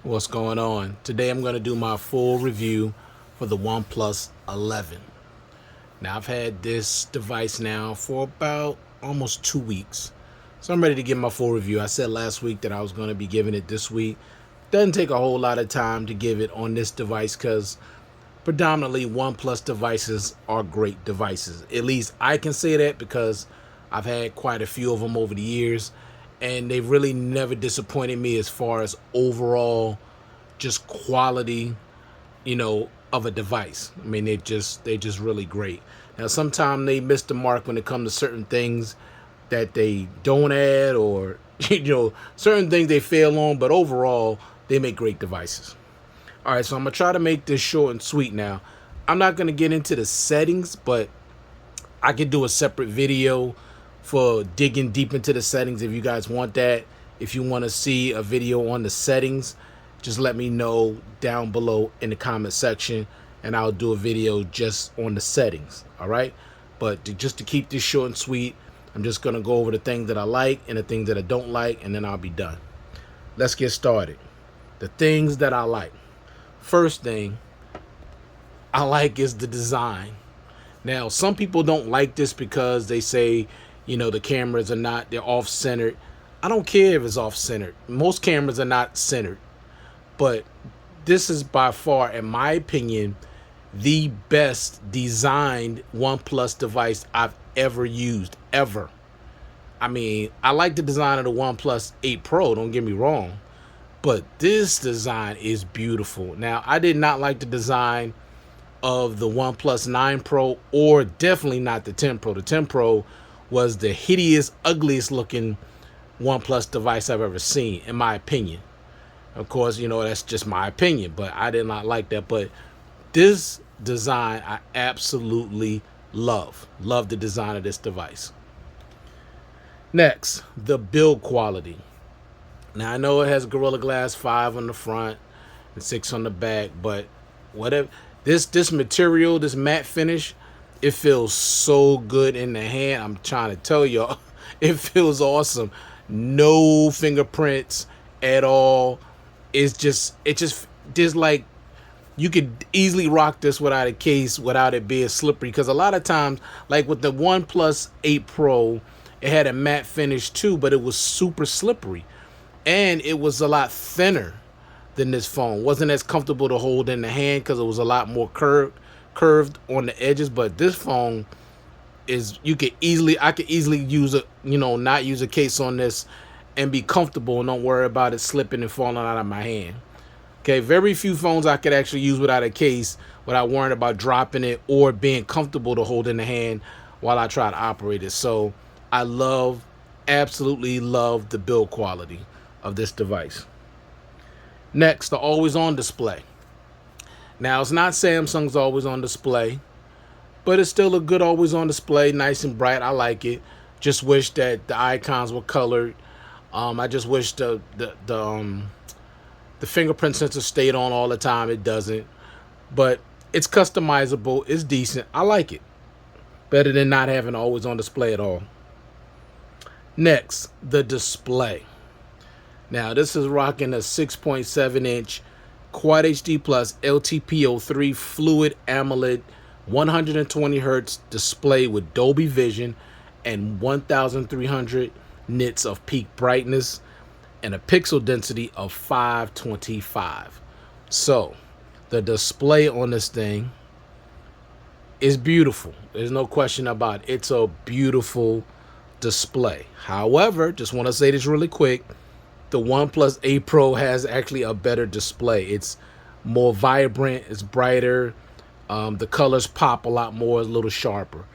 What's going on? Today I'm going to do my full review for the OnePlus 11. Now I've had this device now for about almost 2 weeks. So I'm ready to give my full review. I said last week that I was going to be giving it this week. Doesn't take a whole lot of time to give it on this device because predominantly OnePlus devices are great devices. At least I can say that because I've had quite a few of them over the years, and they've really never disappointed me as far as overall just quality, of a device. I mean, they're just really great. Now, sometimes they miss the mark when it comes to certain things that they don't add, or certain things they fail on, but overall, they make great devices. All right, so I'm gonna try to make this short and sweet now. I'm not gonna get into the settings, but I could do a separate video for digging deep into the settings if you guys want that. If you want to see a video on the settings, just let me know down below in the comment section, and I'll do a video just on the settings. All right, but just to keep this short and sweet, I'm just gonna go over the things that I like and the things that I don't like, and then I'll be done. Let's get started. The things that I like. First thing I like is the design. Now, some people don't like this because they say, the cameras are not, they're off-centered. I don't care if it's off-centered. Most cameras are not centered. But this is by far, in my opinion, the best designed OnePlus device I've ever used, ever. I mean, I like the design of the OnePlus 8 Pro, don't get me wrong. But this design is beautiful. Now, I did not like the design of the OnePlus 9 Pro, or definitely not the 10 Pro. The 10 Pro was the hideous, ugliest looking OnePlus device I've ever seen, in my opinion. Of course, that's just my opinion, but I did not like that. But this design, I absolutely love. Love the design of this device. Next, the build quality. Now, I know it has Gorilla Glass 5 on the front and 6 on the back, but whatever. This material, this matte finish, it feels so good in the hand. I'm trying to tell y'all, it feels awesome. No fingerprints at all. It's just like you could easily rock this without a case, without it being slippery. Because a lot of times, like with the OnePlus 8 Pro, it had a matte finish too, but it was super slippery. And it was a lot thinner than this phone. Wasn't as comfortable to hold in the hand because it was a lot more curved on the edges. But this phone is, I could easily use a, not use a case on this and be comfortable and don't worry about it slipping and falling out of my hand. Okay, very few phones I could actually use without a case without worrying about dropping it or being comfortable to hold in the hand while I try to operate it. So I absolutely love the build quality of this device. Next, the always on display. Now, it's not Samsung's always on display, but it's still a good always on display, nice and bright. I like it. Just wish that the icons were colored. I just wish the fingerprint sensor stayed on all the time. It doesn't, but it's customizable. It's decent. I like it. Better than not having always on display at all. Next, the display. Now, this is rocking a 6.7-inch Quad HD Plus LTPO3 Fluid AMOLED 120 Hz display with Dolby Vision and 1,300 nits of peak brightness and a pixel density of 525. So, the display on this thing is beautiful. There's no question about it. It's a beautiful display. However, just want to say this really quick. The OnePlus 8 Pro has actually a better display. It's more vibrant, it's brighter, the colors pop a lot more, it's a little sharper.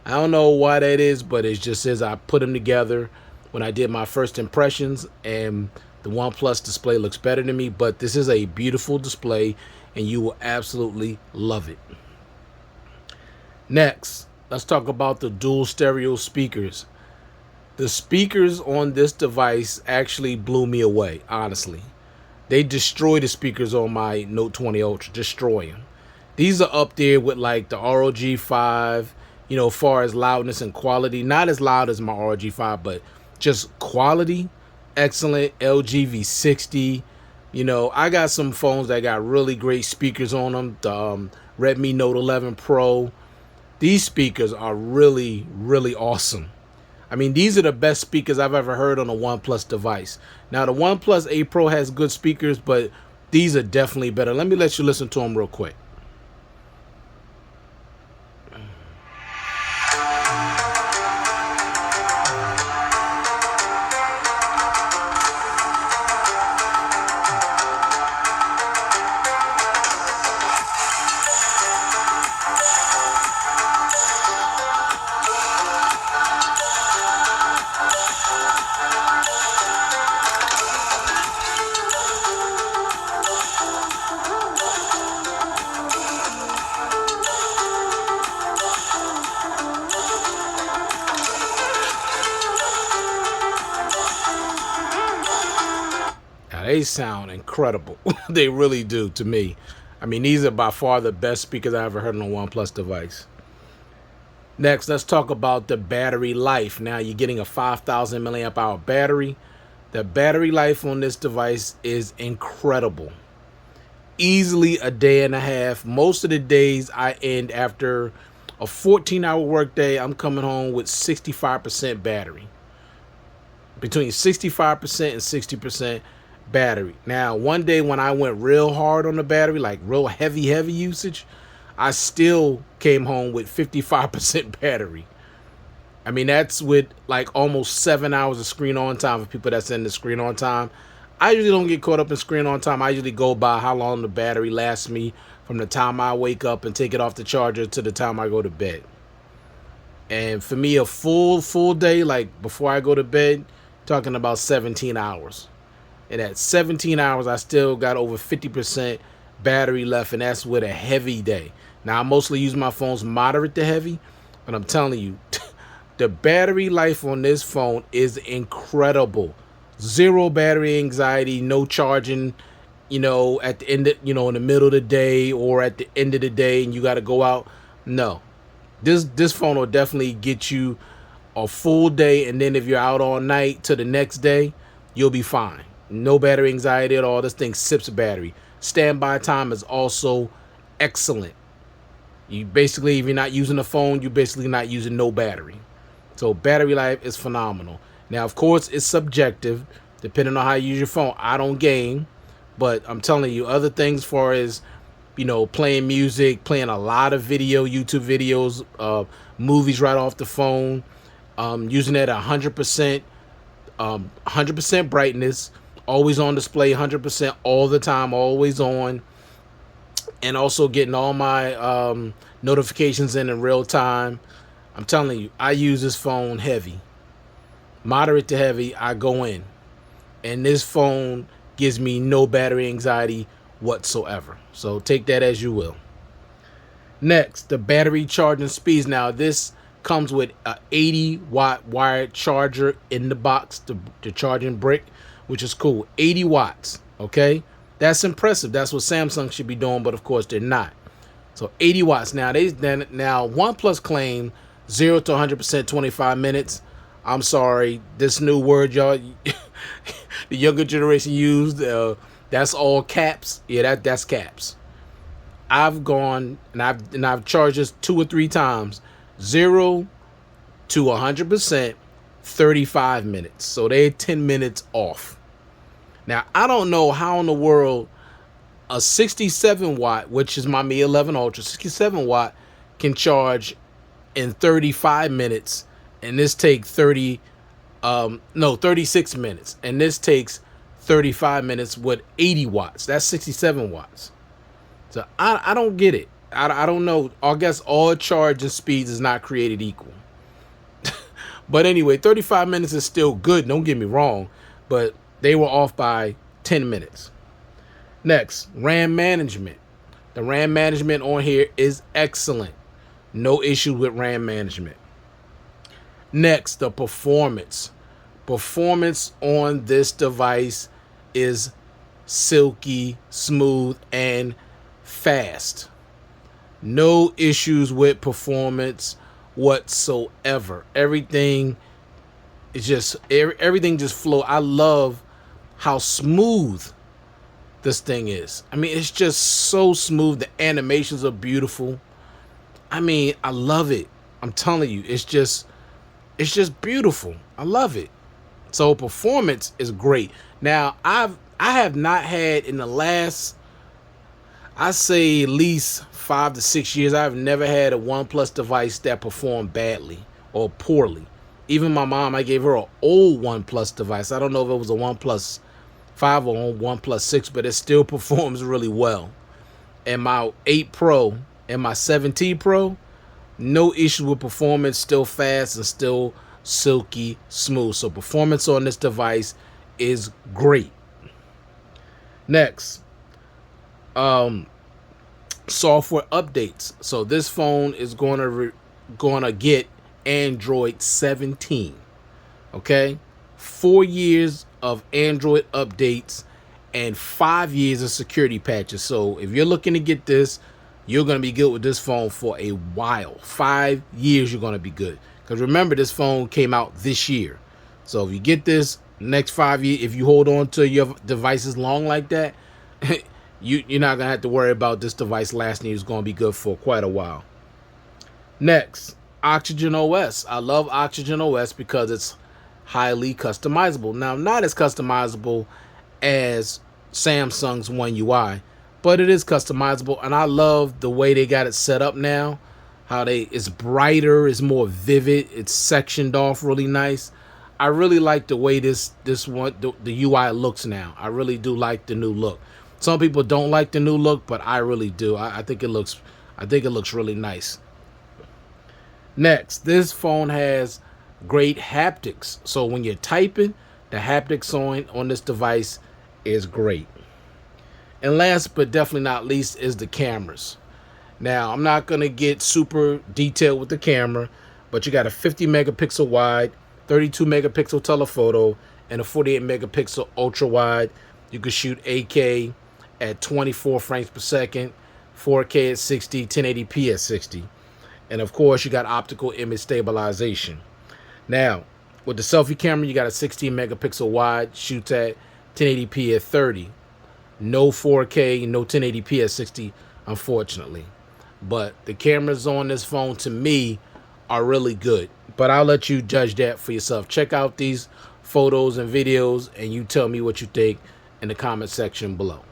I don't know why that is, but it just is. I put them together when I did my first impressions, and the OnePlus display looks better to me, but this is a beautiful display, and you will absolutely love it. Next, let's talk about the dual stereo speakers. The speakers on this device actually blew me away, honestly. They destroy the speakers on my Note 20 Ultra, destroy them. These are up there with like the ROG 5, as far as loudness and quality. Not as loud as my ROG 5, but just quality, excellent. LG V60, You know, I got some phones that got really great speakers on them. The Redmi Note 11 Pro. These speakers are really, really awesome. I mean, these are the best speakers I've ever heard on a OnePlus device. Now, the OnePlus 8 Pro has good speakers, but these are definitely better. Let me let you listen to them real quick. Now, they sound incredible. They really do to me. I mean, these are by far the best speakers I ever heard on a OnePlus device. Next, let's talk about the battery life. Now, you're getting a 5,000 milliamp hour battery. The battery life on this device is incredible. Easily a day and a half. Most of the days I end after a 14-hour workday, I'm coming home with 65% battery. Between 65% and 60% battery. Now, one day when I went real hard on the battery, like real heavy usage, I still came home with 55% battery. I mean, that's with like almost 7 hours of screen on time for people that's in the screen on time. I usually don't get caught up in screen on time. I usually go by how long the battery lasts me from the time I wake up and take it off the charger to the time I go to bed. And for me, a full day, like before I go to bed, talking about 17 hours. And at 17 hours, I still got over 50% battery left, and that's with a heavy day. Now, I mostly use my phones moderate to heavy, but I'm telling you, the battery life on this phone is incredible. Zero battery anxiety, no charging, you know, at the end of, you know, in the middle of the day or at the end of the day and you got to go out. No. This phone will definitely get you a full day, and then if you're out all night to the next day, you'll be fine. No battery anxiety at all. This thing sips battery. Standby time is also excellent. You basically, if you're not using the phone, you're basically not using no battery. So battery life is phenomenal. Now, of course, it's subjective, depending on how you use your phone. I don't game, but I'm telling you, other things as far as, you know, playing music, playing a lot of YouTube videos, movies right off the phone, using it at 100% brightness, always on display, 100% all the time, always on, and also getting all my notifications in real time. I'm telling you, I use this phone heavy. Moderate to heavy, I go in. And this phone gives me no battery anxiety whatsoever. So take that as you will. Next, the battery charging speeds. Now, this comes with a 80-watt wired charger in the box, the charging brick, which is cool. 80 watts, okay? That's impressive. That's what Samsung should be doing, but of course they're not. So 80 watts. Now, OnePlus claimed 0 to 100% 25 minutes. I'm sorry, this new word y'all, the younger generation used, that's all caps. Yeah, that's caps. I've gone and I've charged this 2 or 3 times. 0 to 100%, 35 minutes. So they're 10 minutes off. Now, I don't know how in the world a 67 watt, which is my Mi 11 Ultra, 67 watt, can charge in 35 minutes, and this takes 36 minutes, and this takes 35 minutes with 80 watts. That's 67 watts. So I don't get it. I don't know. I guess all charging speeds is not created equal. But anyway, 35 minutes is still good. Don't get me wrong. But they were off by 10 minutes. Next, RAM management. The RAM management on here is excellent. No issue with RAM management. Next, the performance. Performance on this device is silky, smooth, and fast. No issues with performance whatsoever. Everything just flow. I love how smooth this thing is. I mean, it's just so smooth. The animations are beautiful. I mean, I love it. I'm telling you, it's just beautiful. I love it. So performance is great. Now, I have not had in the last, I say at least 5 to 6 years, I've never had a OnePlus device that performed badly or poorly. Even my mom, I gave her an old OnePlus device. I don't know if it was a OnePlus 5 or a OnePlus 6, but it still performs really well. And my 8 Pro and my 7T Pro, no issue with performance, still fast and still silky smooth. So performance on this device is great. Next, software updates. So this phone is gonna get Android 17. Okay, 4 years of Android updates and 5 years of security patches. So if you're looking to get this, you're gonna be good with this phone for a while. 5 years, you're gonna be good. Because remember, this phone came out this year. So if you get this next 5 years, if you hold on to your devices long like that, you're not gonna have to worry about this device lasting. It's gonna be good for quite a while. Next, Oxygen OS. I love Oxygen OS because it's highly customizable. Now, not as customizable as Samsung's One UI, but it is customizable, and I love the way they got it set up now. How it's brighter, it's more vivid, it's sectioned off really nice. I really like the way the UI looks now. I really do like the new look. Some people don't like the new look, but I really do. I think it looks really nice. Next, this phone has great haptics. So when you're typing, the haptics on this device is great. And last but definitely not least is the cameras. Now, I'm not going to get super detailed with the camera, but you got a 50 megapixel wide, 32 megapixel telephoto, and a 48 megapixel ultra wide. You can shoot 8K at 24 frames per second, 4K at 60, 1080p at 60. And of course, you got optical image stabilization. Now, with the selfie camera, you got a 16 megapixel wide, shoots at 1080p at 30. No 4K, no 1080p at 60, unfortunately. But the cameras on this phone, to me, are really good. But I'll let you judge that for yourself. Check out these photos and videos, and you tell me what you think in the comment section below.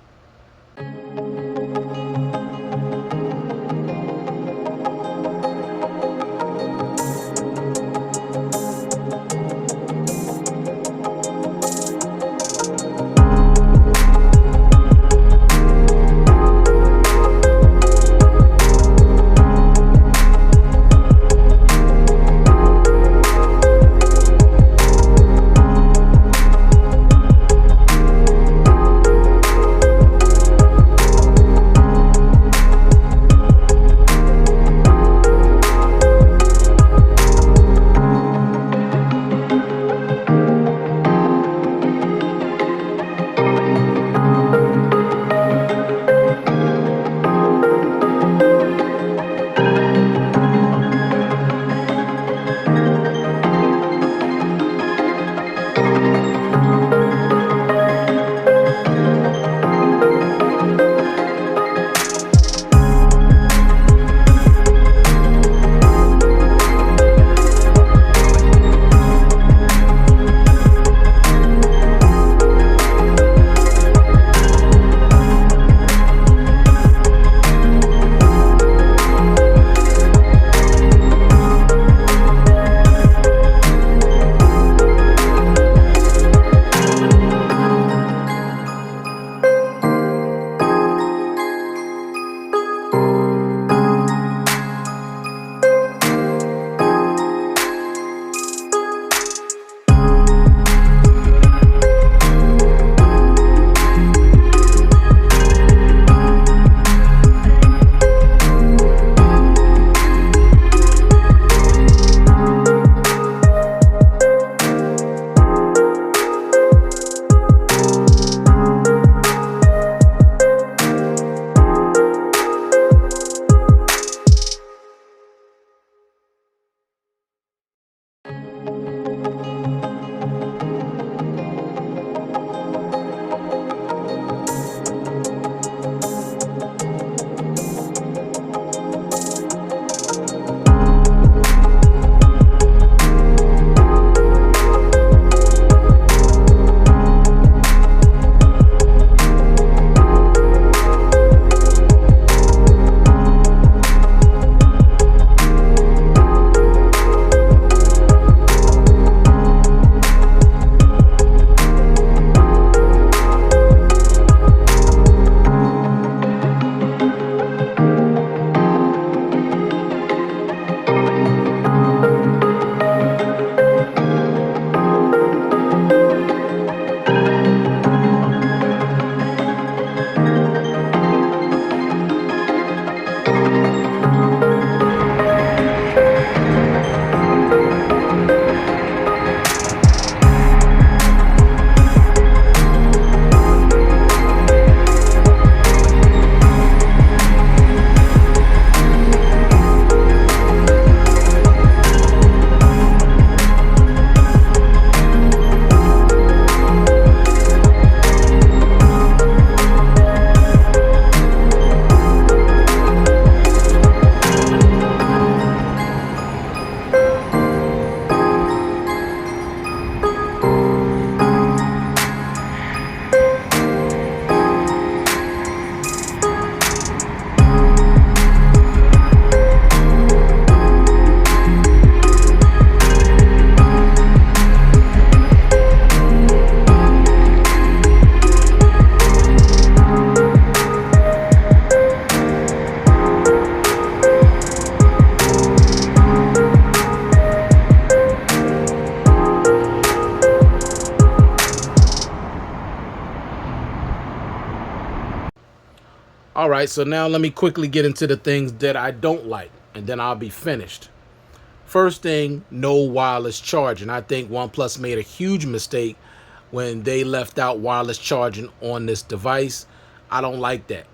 All right, so now let me quickly get into the things that I don't like, and then I'll be finished. First thing, no wireless charging. I think OnePlus made a huge mistake when they left out wireless charging on this device. I don't like that.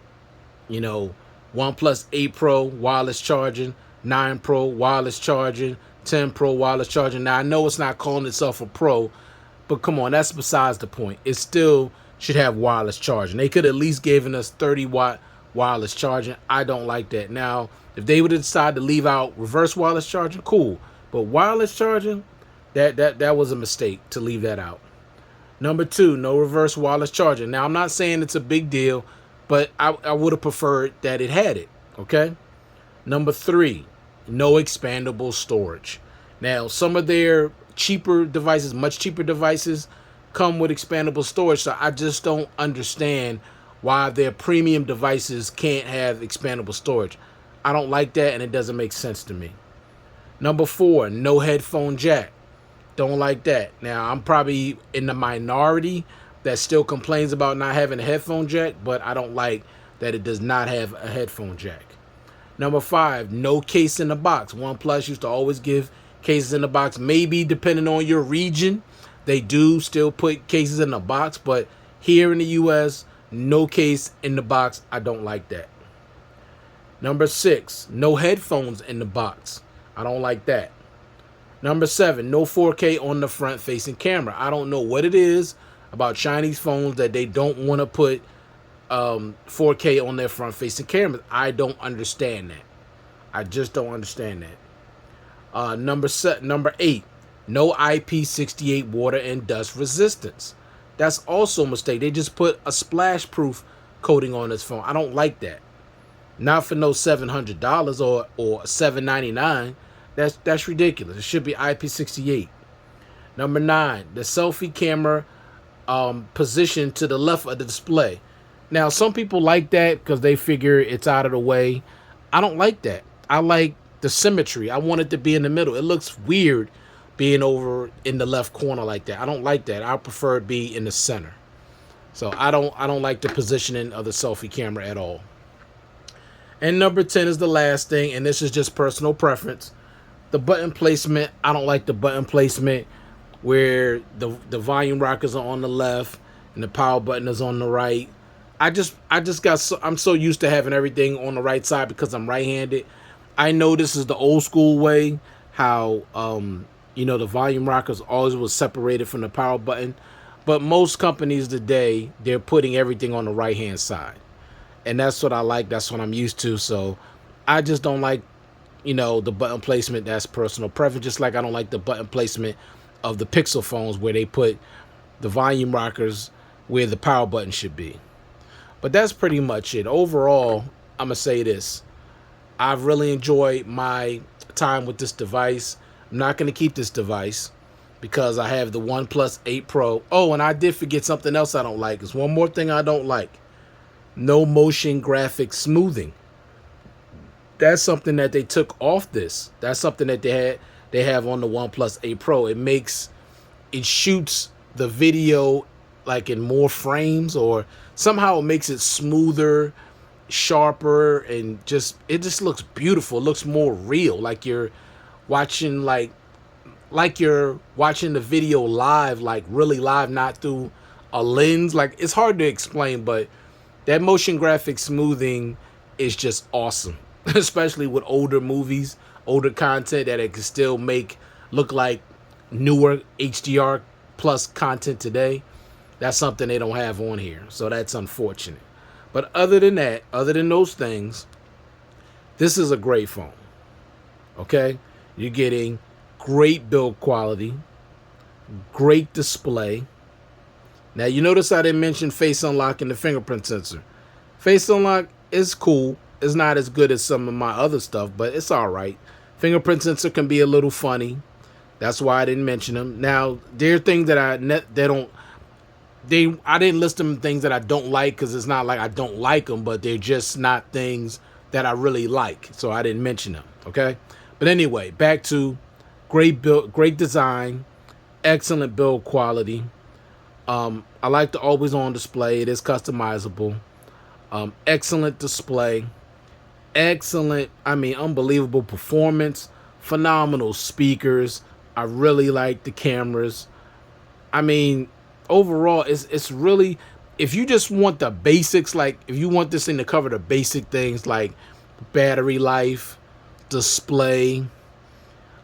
You know, OnePlus 8 Pro wireless charging, 9 Pro wireless charging, 10 Pro wireless charging. Now I know it's not calling itself a Pro, but come on, that's besides the point. It still should have wireless charging. They could at least given us 30-watt wireless charging. I don't like that. Now, if they would have decided to leave out reverse wireless charging, cool. But wireless charging, that was a mistake to leave that out. Number two, no reverse wireless charging. Now, I'm not saying it's a big deal, but I would have preferred that it had it. Okay. Number three, no expandable storage. Now, some of their cheaper devices, much cheaper devices, come with expandable storage. So I just don't understand why their premium devices can't have expandable storage. I don't like that, and it doesn't make sense to me. Number four, no headphone jack. Don't like that. Now, I'm probably in the minority that still complains about not having a headphone jack, but I don't like that it does not have a headphone jack. Number five, no case in the box. OnePlus used to always give cases in the box. Maybe depending on your region, they do still put cases in the box, but here in the US, no case in the box. I don't like that. Number six, no headphones in the box. I don't like that. Number seven, no 4K on the front facing camera. I don't know what it is about Chinese phones that they don't want to put 4K on their front facing cameras. I don't understand that. I just don't understand that. Number eight, no IP68 water and dust resistance. That's also a mistake. They just put a splash proof coating on this phone. I don't like that. Not for no $700 or $799. That's ridiculous. It should be IP68. Number nine, the selfie camera position to the left of the display. Now, some people like that because they figure it's out of the way. I don't like that. I like the symmetry. I want it to be in the middle. It looks weird being over in the left corner like that. I don't like that. I prefer it be in the center. So I don't like the positioning of the selfie camera at all. And number 10 is the last thing, and this is just personal preference. The button placement. I don't like the button placement where the volume rockers are on the left and the power button is on the right. I'm so used to having everything on the right side because I'm right-handed. I know this is the old school way, how the volume rockers always was separated from the power button, but most companies today, they're putting everything on the right-hand side. And that's what I like. That's what I'm used to. So I just don't like, the button placement. That's personal preference. Just like I don't like the button placement of the Pixel phones where they put the volume rockers where the power button should be. But that's pretty much it. Overall, I'm going to say this. I've really enjoyed my time with this device. I'm not going to keep this device because I have the OnePlus 8 Pro. Oh, and I did forget something else I don't like. There's one more thing I don't like. No motion graphics smoothing. That's something that they took off this. That's something that they have on the OnePlus 8 Pro. It shoots the video like in more frames, or somehow it makes it smoother, sharper, and it just looks beautiful. It looks more real, like you're watching like you're watching the video live, like really live, not through a lens. Like, it's hard to explain, but that motion graphic smoothing is just awesome, especially with older movies, older content that it can still make look like newer HDR plus content today. That's something they don't have on here, so that's unfortunate. But other than that, other than those things, this is a great phone. Okay? You're getting great build quality, great display. Now, you notice I didn't mention face unlock and the fingerprint sensor. Face unlock is cool. It's not as good as some of my other stuff, but it's all right. Fingerprint sensor can be a little funny. That's why I didn't mention them. Now, there are things that I didn't list them things that I don't like because it's not like I don't like them, but they're just not things that I really like. So I didn't mention them, okay? But anyway, back to great build, great design, excellent build quality. I like the always on display. It is customizable. Excellent display, excellent, I mean, unbelievable performance, phenomenal speakers. I really like the cameras. I mean, overall, it's really, if you just want the basics, like if you want this thing to cover the basic things like battery life, display,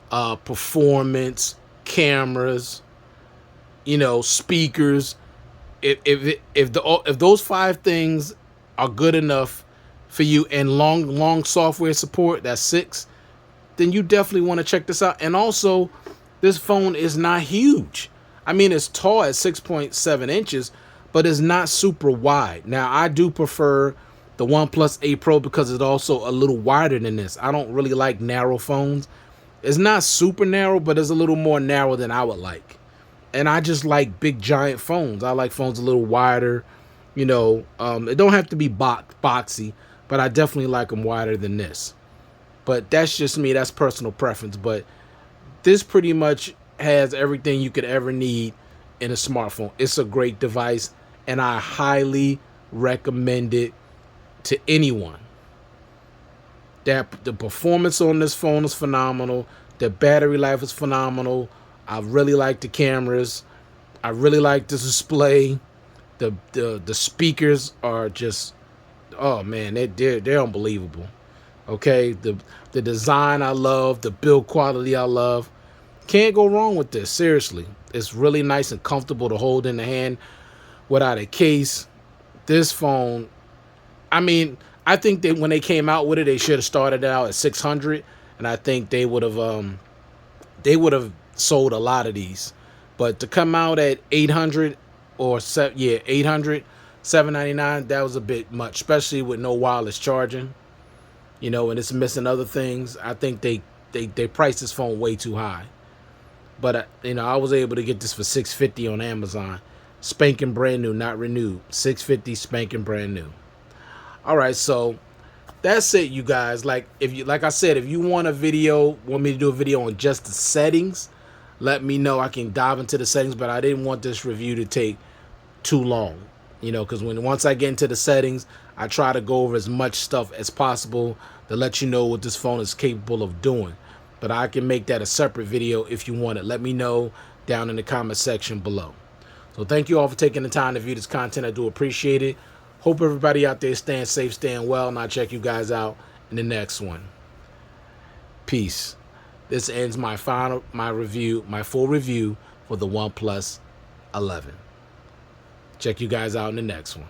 performance, cameras, speakers. If those five things are good enough for you, and long software support, that's six, then you definitely want to check this out. And also, this phone is not huge. I mean, it's tall at 6.7 inches, but it's not super wide. Now, I do prefer the OnePlus 8 Pro because it's also a little wider than this. I don't really like narrow phones. It's not super narrow, but it's a little more narrow than I would like. And I just like big, giant phones. I like phones a little wider. It don't have to be boxy, but I definitely like them wider than this. But that's just me. That's personal preference. But this pretty much has everything you could ever need in a smartphone. It's a great device, and I highly recommend it to anyone. That the performance on this phone is phenomenal. The battery life is phenomenal. I really like the cameras. I really like the display. The speakers are just, oh man, they're unbelievable. Okay, the design I love, the build quality I love. Can't go wrong with this. Seriously, it's really nice and comfortable to hold in the hand without a case. This phone, I mean, I think that when they came out with it, they should have started out at 600, and I think they would have sold a lot of these. But to come out at 800 or 800, 799, that was a bit much, especially with no wireless charging. And it's missing other things. I think they priced this phone way too high. But I was able to get this for $650 on Amazon, spanking brand new, not renewed. $650, spanking brand new. All right, so that's it, you guys. Like I said, if you want me to do a video on just the settings, let me know. I can dive into the settings, but I didn't want this review to take too long. Because once I get into the settings, I try to go over as much stuff as possible to let you know what this phone is capable of doing. But I can make that a separate video if you want it. Let me know down in the comment section below. So thank you all for taking the time to view this content. I do appreciate it. Hope everybody out there is staying safe, staying well, and I'll check you guys out in the next one. Peace. This ends my full review for the OnePlus 11. Check you guys out in the next one.